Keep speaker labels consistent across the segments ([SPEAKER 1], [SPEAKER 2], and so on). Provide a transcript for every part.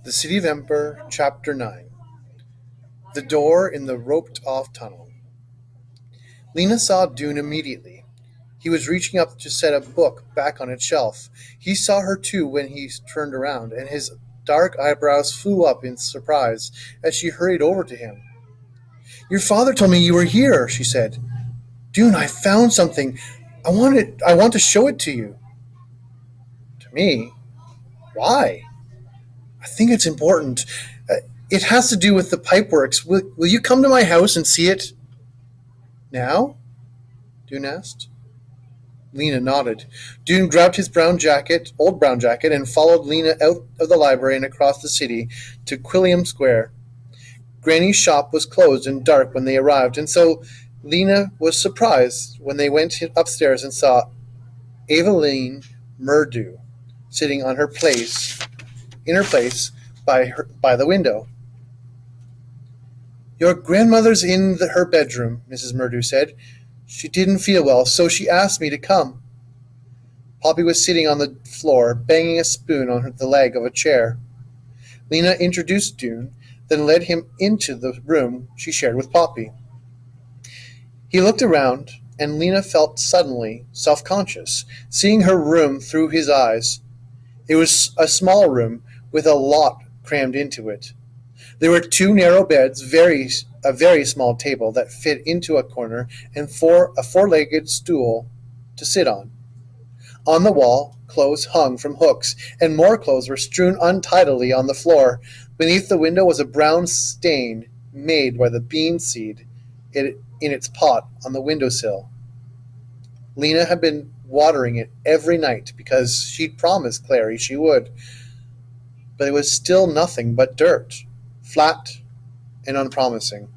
[SPEAKER 1] The City of Ember, Chapter 9. The Door in the Roped-Off Tunnel. Lena saw Dune immediately. He was reaching up to set a book back on its shelf. He saw her too when he turned around, and his dark eyebrows flew up in surprise as she hurried over to him. "Your father told me you were here," she said. "Dune, I found something. I want to show it to you." "To me? Why?" "I think it's important. It has to do with the pipeworks. Will you come to my house and see it?" "Now?" Dune asked. Lena nodded. Dune grabbed his old brown jacket, and followed Lena out of the library and across the city to Quilliam Square. Granny's shop was closed and dark when they arrived, and so Lena was surprised when they went upstairs and saw Eveline Murdew sitting in her place by the window. "Your grandmother's in her bedroom," Mrs. Murdew said. "She didn't feel well, so she asked me to come." Poppy was sitting on the floor, banging a spoon on the leg of a chair. Lena introduced Dune, then led him into the room she shared with Poppy. He looked around, and Lena felt suddenly self-conscious, seeing her room through his eyes. It was a small room with a lot crammed into it. There were two narrow beds, a very small table that fit into a corner, and a four-legged stool to sit on. On the wall, clothes hung from hooks, and more clothes were strewn untidily on the floor. Beneath the window was a brown stain made by the bean seed in its pot on the windowsill. Lena had been watering it every night because she'd promised Clary she would, but it was still nothing but dirt, flat and unpromising.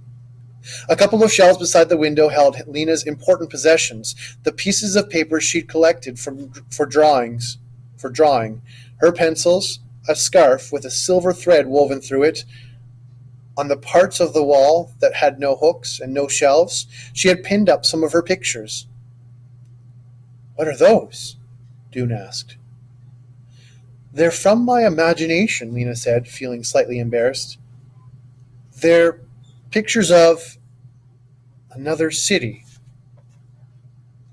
[SPEAKER 1] A couple of shelves beside the window held Lena's important possessions, the pieces of paper she'd collected for drawing, her pencils, a scarf with a silver thread woven through it. On the parts of the wall that had no hooks and no shelves, she had pinned up some of her pictures. "What are those?" Dune asked. "They're from my imagination," Lena said, feeling slightly embarrassed. "They're pictures of another city."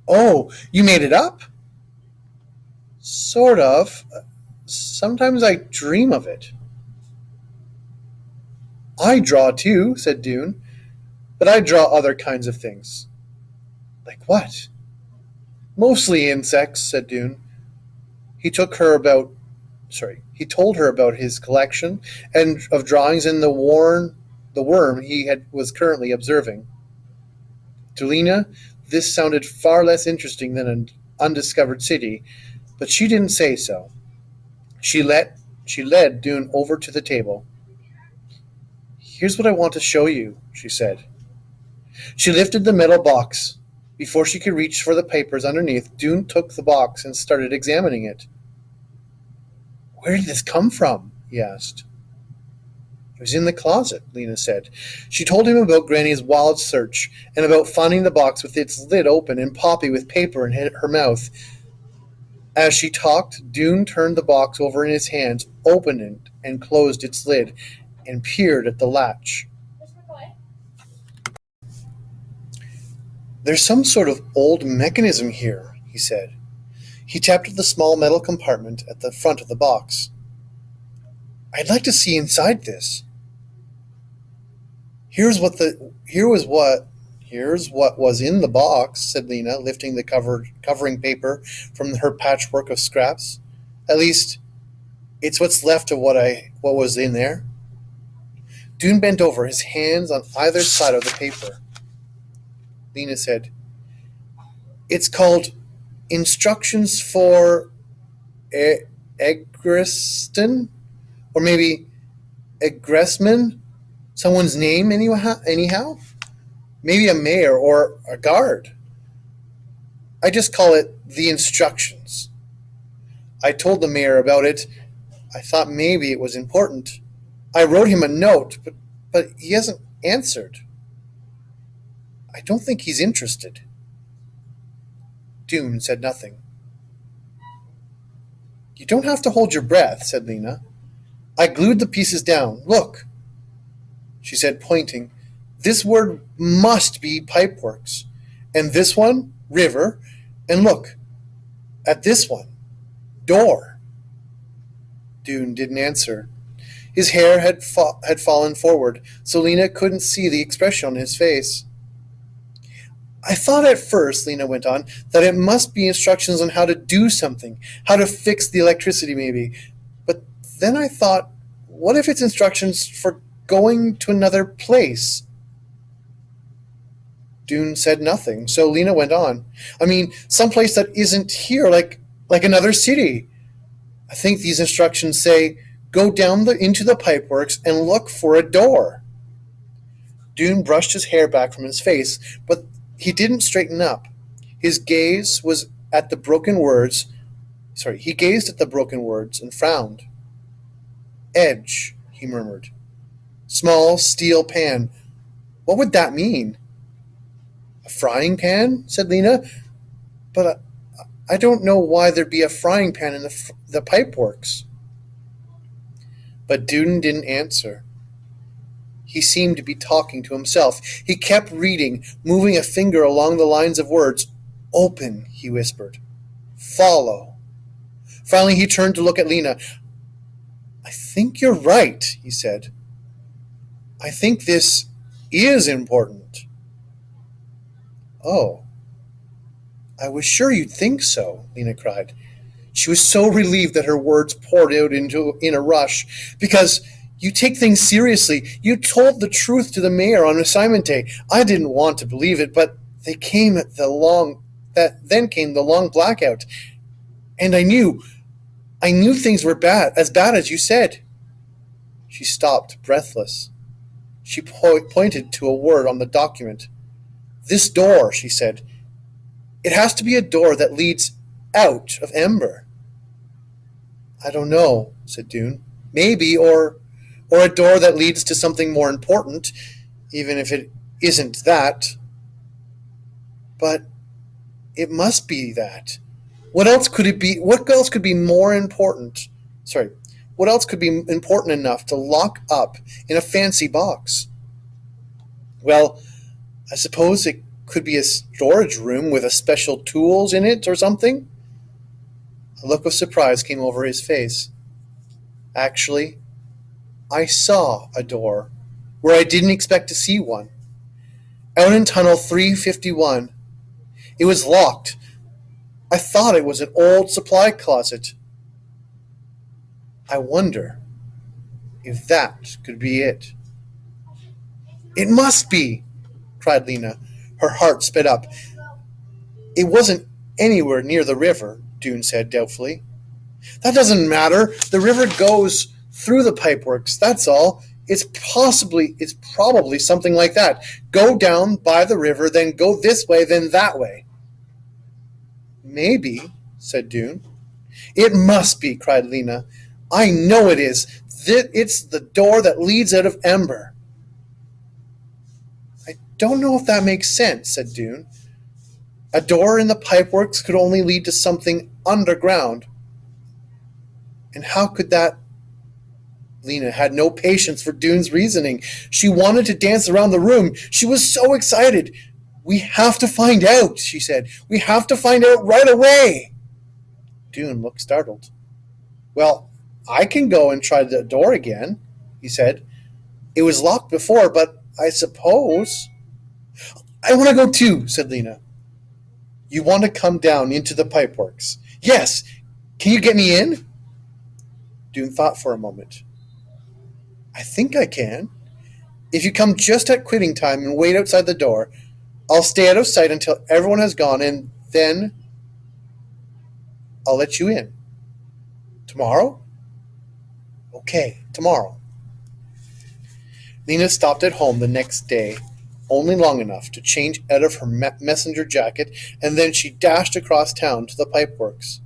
[SPEAKER 1] "Oh, you made it up?" "Sort of. Sometimes I dream of it." "I draw too," said Dune, "but I draw other kinds of things." "Like what?" "Mostly insects," said Dune. He took her about he told her about his collection and of drawings and the worm was currently observing. To Lena, this sounded far less interesting than an undiscovered city, but she didn't say so. She led Dune over to the table. "Here's what I want to show you," she said. She lifted the metal box. Before she could reach for the papers underneath, Dune took the box and started examining it. "Where did this come from?" he asked. "It was in the closet," Lena said. She told him about Granny's wild search, and about finding the box with its lid open and Poppy with paper in her mouth. As she talked, Dune turned the box over in his hands, opened it, and closed its lid, and peered at the latch. "There's some sort of old mechanism here," he said. He tapped at the small metal compartment at the front of the box. "I'd like to see inside this." Here's what was in the box," said Lena, lifting the covering paper from her patchwork of scraps. "At least, it's what's left of what was in there." Dune bent over, his hands on either side of the paper. Lena said, "It's called Instructions for Egreston, or maybe Egressman, someone's name anyhow. Maybe a mayor or a guard. I just call it the instructions. I told the mayor about it. I thought maybe it was important. I wrote him a note, but he hasn't answered. I don't think he's interested." Dune said nothing. "You don't have to hold your breath," said Lena. I glued the pieces down. Look, she said, pointing. This word must be pipeworks. And this one, river. And look, at this one, door. Dune didn't answer. His hair had fallen forward, so Lena couldn't see the expression on his face. I thought at first, Lena went on, that it must be instructions on how to do something, how to fix the electricity maybe. But then I thought, what if it's instructions for going to another place? Dune said nothing, so Lena went on. I mean, someplace that isn't here, like another city. I think these instructions say, go down into the pipeworks and look for a door. Dune brushed his hair back from his face, but he didn't straighten up. His gaze was at the broken words. He gazed at the broken words and frowned. Edge, he murmured. Small steel pan. What would that mean? A frying pan, said Lena. But I don't know why there'd be a frying pan in the pipeworks. But Dune didn't answer. He seemed to be talking to himself. He kept reading, moving a finger along the lines of words. Open, he whispered. Follow. Finally, he turned to look at Lena. I think you're right, he said. I think this is important. Oh, I was sure you'd think so, Lena cried. She was so relieved that her words poured out in a rush. Because you take things seriously. You told the truth to the mayor on assignment day. I didn't want to believe it, but then came the long blackout. And I knew things were bad as you said. She stopped, breathless. She pointed to a word on the document. This door, she said. It has to be a door that leads out of Ember. I don't know, said Dune. Maybe, or a door that leads to something more important, even if it isn't that. But it must be that. What else could it be? What else could be more important? What else could be important enough to lock up in a fancy box? Well, I suppose it could be a storage room with special tools in it or something. A look of surprise came over his face. Actually, I saw a door where I didn't expect to see one. Out in tunnel 351. It was locked. I thought it was an old supply closet. I wonder if that could be it. It must be, cried Lena. Her heart sped up. It wasn't anywhere near the river, Dune said doubtfully. That doesn't matter. The river goes through the pipeworks, that's all. It's probably something like that. Go down by the river, then go this way, then that way. Maybe, said Dune. It must be, cried Lena. I know it is. It's the door that leads out of Ember. I don't know if that makes sense, said Dune. A door in the pipeworks could only lead to something underground. And how could that? Lena had no patience for Dune's reasoning. She wanted to dance around the room. She was so excited. We have to find out, she said. We have to find out right away. Dune looked startled. Well, I can go and try the door again, he said. It was locked before, but I suppose... I want to go too, said Lena. You want to come down into the pipeworks? Yes. Can you get me in? Dune thought for a moment. I think I can. If you come just at quitting time and wait outside the door, I'll stay out of sight until everyone has gone, and then I'll let you in. Tomorrow? Okay, tomorrow. Lena stopped at home the next day, only long enough to change out of her messenger jacket, and then she dashed across town to the pipeworks.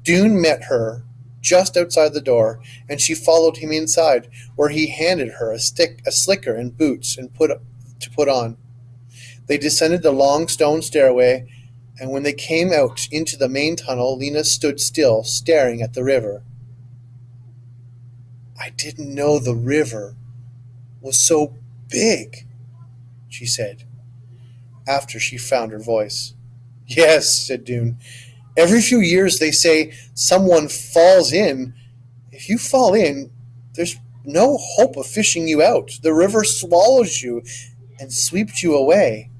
[SPEAKER 1] Dune met her just outside the door, and she followed him inside, where he handed her a slicker, and boots to put on. They descended the long stone stairway, and when they came out into the main tunnel, Lena stood still, staring at the river. I didn't know the river was so big, she said, after she found her voice. Yes, said Dune. Every few years they say someone falls in. If you fall in, there's no hope of fishing you out. The river swallows you and sweeps you away.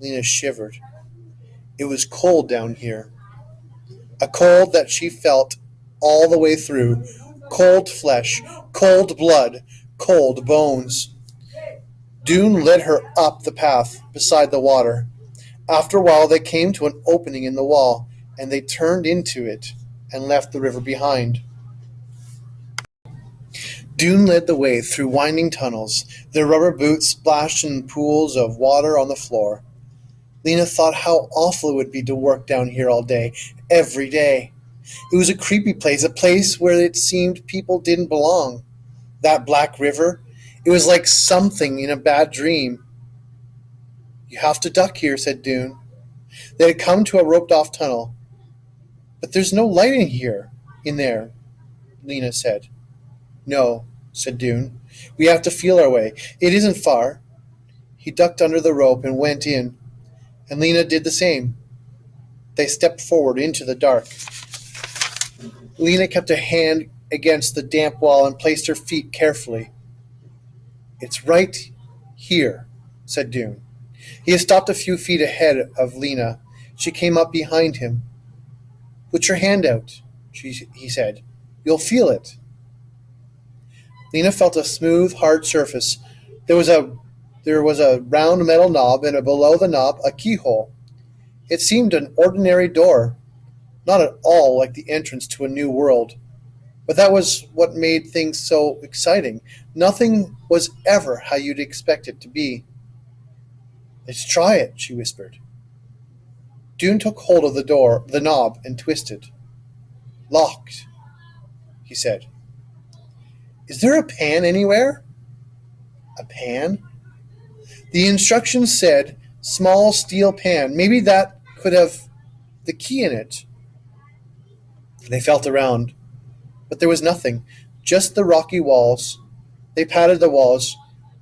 [SPEAKER 1] Lena shivered. It was cold down here. A cold that she felt all the way through. Cold flesh, cold blood, cold bones. Dune led her up the path beside the water. After a while, they came to an opening in the wall, and they turned into it and left the river behind. Dune led the way through winding tunnels. Their rubber boots splashed in pools of water on the floor. Lena thought how awful it would be to work down here all day, every day. It was a creepy place, a place where it seemed people didn't belong. That black river, it was like something in a bad dream. You have to duck here, said Dune. They had come to a roped off tunnel. But there's no light in there, Lena said. No, said Dune. We have to feel our way. It isn't far. He ducked under the rope and went in, and Lena did the same. They stepped forward into the dark. Lena kept a hand against the damp wall and placed her feet carefully. It's right here, said Dune. He had stopped a few feet ahead of Lena. She came up behind him. Put your hand out, he said. You'll feel it. Lena felt a smooth, hard surface. There was a round metal knob, and below the knob a keyhole. It seemed an ordinary door, not at all like the entrance to a new world. But that was what made things so exciting. Nothing was ever how you'd expect it to be. Let's try it, she whispered. Dune took hold of the knob, and twisted. Locked, he said. Is there a pan anywhere? A pan? The instructions said small steel pan. Maybe that could have the key in it. They felt around, but there was nothing, just the rocky walls. They patted the walls.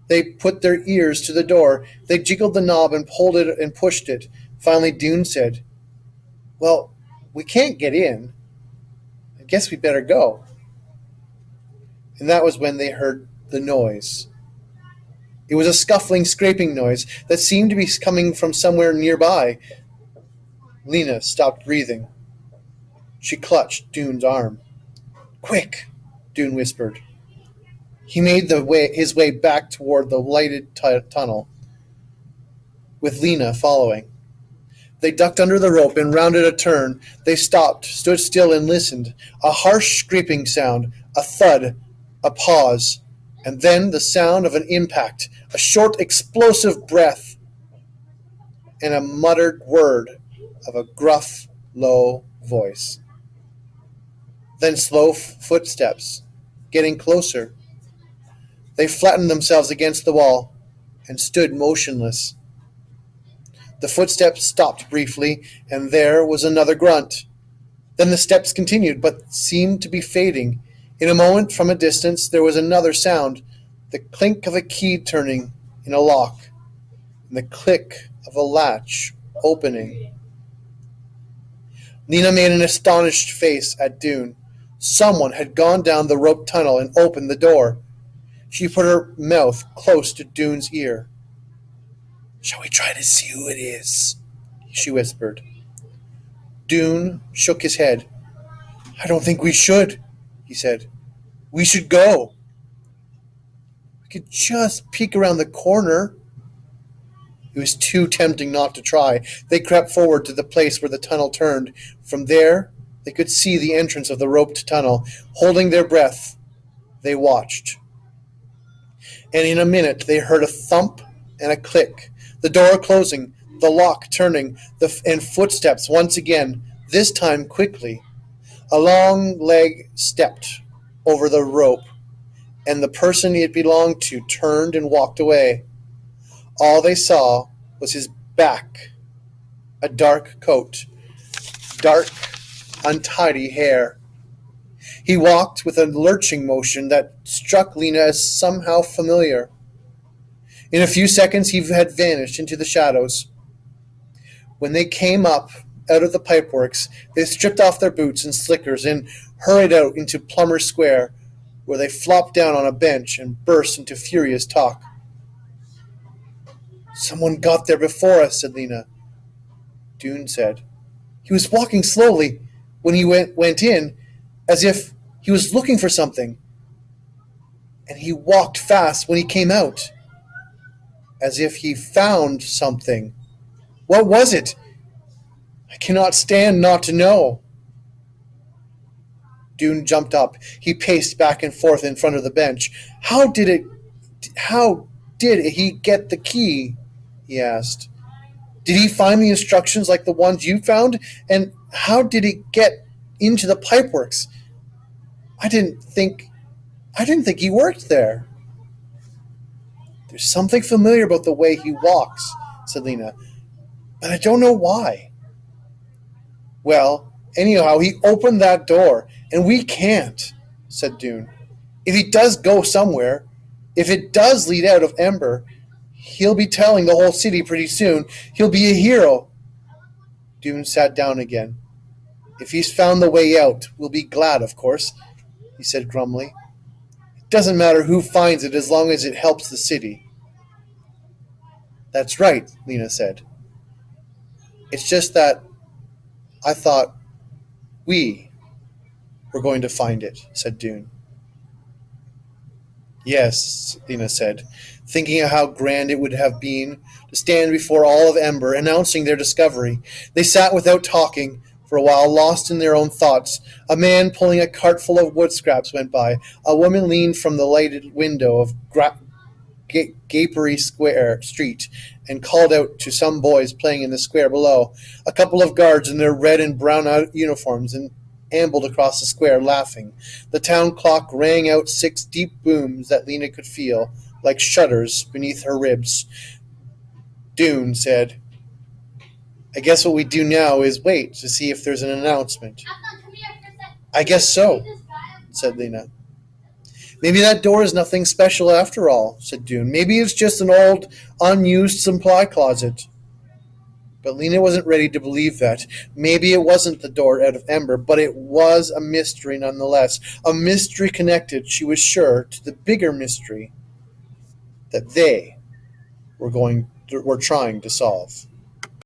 [SPEAKER 1] They put their ears to the door. They jiggled the knob and pulled it and pushed it. Finally, Dune said, Well, we can't get in. I guess we better go. And that was when they heard the noise. It was a scuffling, scraping noise that seemed to be coming from somewhere nearby. Lena stopped breathing. She clutched Dune's arm. Quick, Dune whispered. He made his way back toward the lighted tunnel, with Lena following. They ducked under the rope and rounded a turn. They stopped, stood still, and listened. A harsh scraping sound, a thud, a pause, and then the sound of an impact, a short, explosive breath, and a muttered word of a gruff, low voice. Then slow footsteps, getting closer. They flattened themselves against the wall and stood motionless. The footsteps stopped briefly, and there was another grunt. Then the steps continued, but seemed to be fading. In a moment, from a distance, there was another sound, the clink of a key turning in a lock, and the click of a latch opening. Nina made an astonished face at Dune. Someone had gone down the rope tunnel and opened the door. She put her mouth close to Dune's ear. Shall we try to see who it is? She whispered. Dune shook his head. I don't think we should, he said. We should go. We could just peek around the corner. It was too tempting not to try. They crept forward to the place where the tunnel turned. From there, they could see the entrance of the roped tunnel. Holding their breath, they watched. And in a minute, they heard a thump and a click. The door closing, the lock turning, and footsteps once again, this time quickly. A long leg stepped over the rope, and the person it belonged to turned and walked away. All they saw was his back, a dark coat, dark, untidy hair. He walked with a lurching motion that struck Lena as somehow familiar. In a few seconds he had vanished into the shadows. When they came up out of the pipeworks, they stripped off their boots and slickers and hurried out into Plummer Square, where they flopped down on a bench and burst into furious talk. Someone got there before us, said Lena. Dune said. He was walking slowly when he went in, as if he was looking for something. And he walked fast when he came out, as if he found something. What was it? I cannot stand not to know. Dune jumped up. He paced back and forth in front of the bench. How did he get the key? He asked. Did he find the instructions like the ones you found? And how did he get into the pipeworks? I didn't think he worked there. There's something familiar about the way he walks, said Lena, but I don't know why. Well, anyhow, he opened that door, and we can't, said Dune. If he does go somewhere, if it does lead out of Ember, he'll be telling the whole city pretty soon. He'll be a hero. Dune sat down again. If he's found the way out, we'll be glad, of course, he said grumly. It doesn't matter who finds it as long as it helps the city. That's right, Lena said. It's just that I thought we were going to find it, said Dune. Yes, Lena said, thinking of how grand it would have been to stand before all of Ember announcing their discovery. They sat without talking for a while, lost in their own thoughts. A man pulling a cart full of wood scraps went by. A woman leaned from the lighted window of Gapery Square Street and called out to some boys playing in the square below. A couple of guards in their red and brown uniforms and ambled across the square, laughing. The town clock rang out 6 deep booms that Lena could feel, like shudders, beneath her ribs. Dune said, I guess what we do now is wait to see if there's an announcement. I guess so, said Lena. Maybe that door is nothing special after all, said Dune. Maybe it's just an old, unused supply closet. But Lena wasn't ready to believe that. Maybe it wasn't the door out of Ember, but it was a mystery nonetheless. A mystery connected, she was sure, to the bigger mystery that they were trying to solve.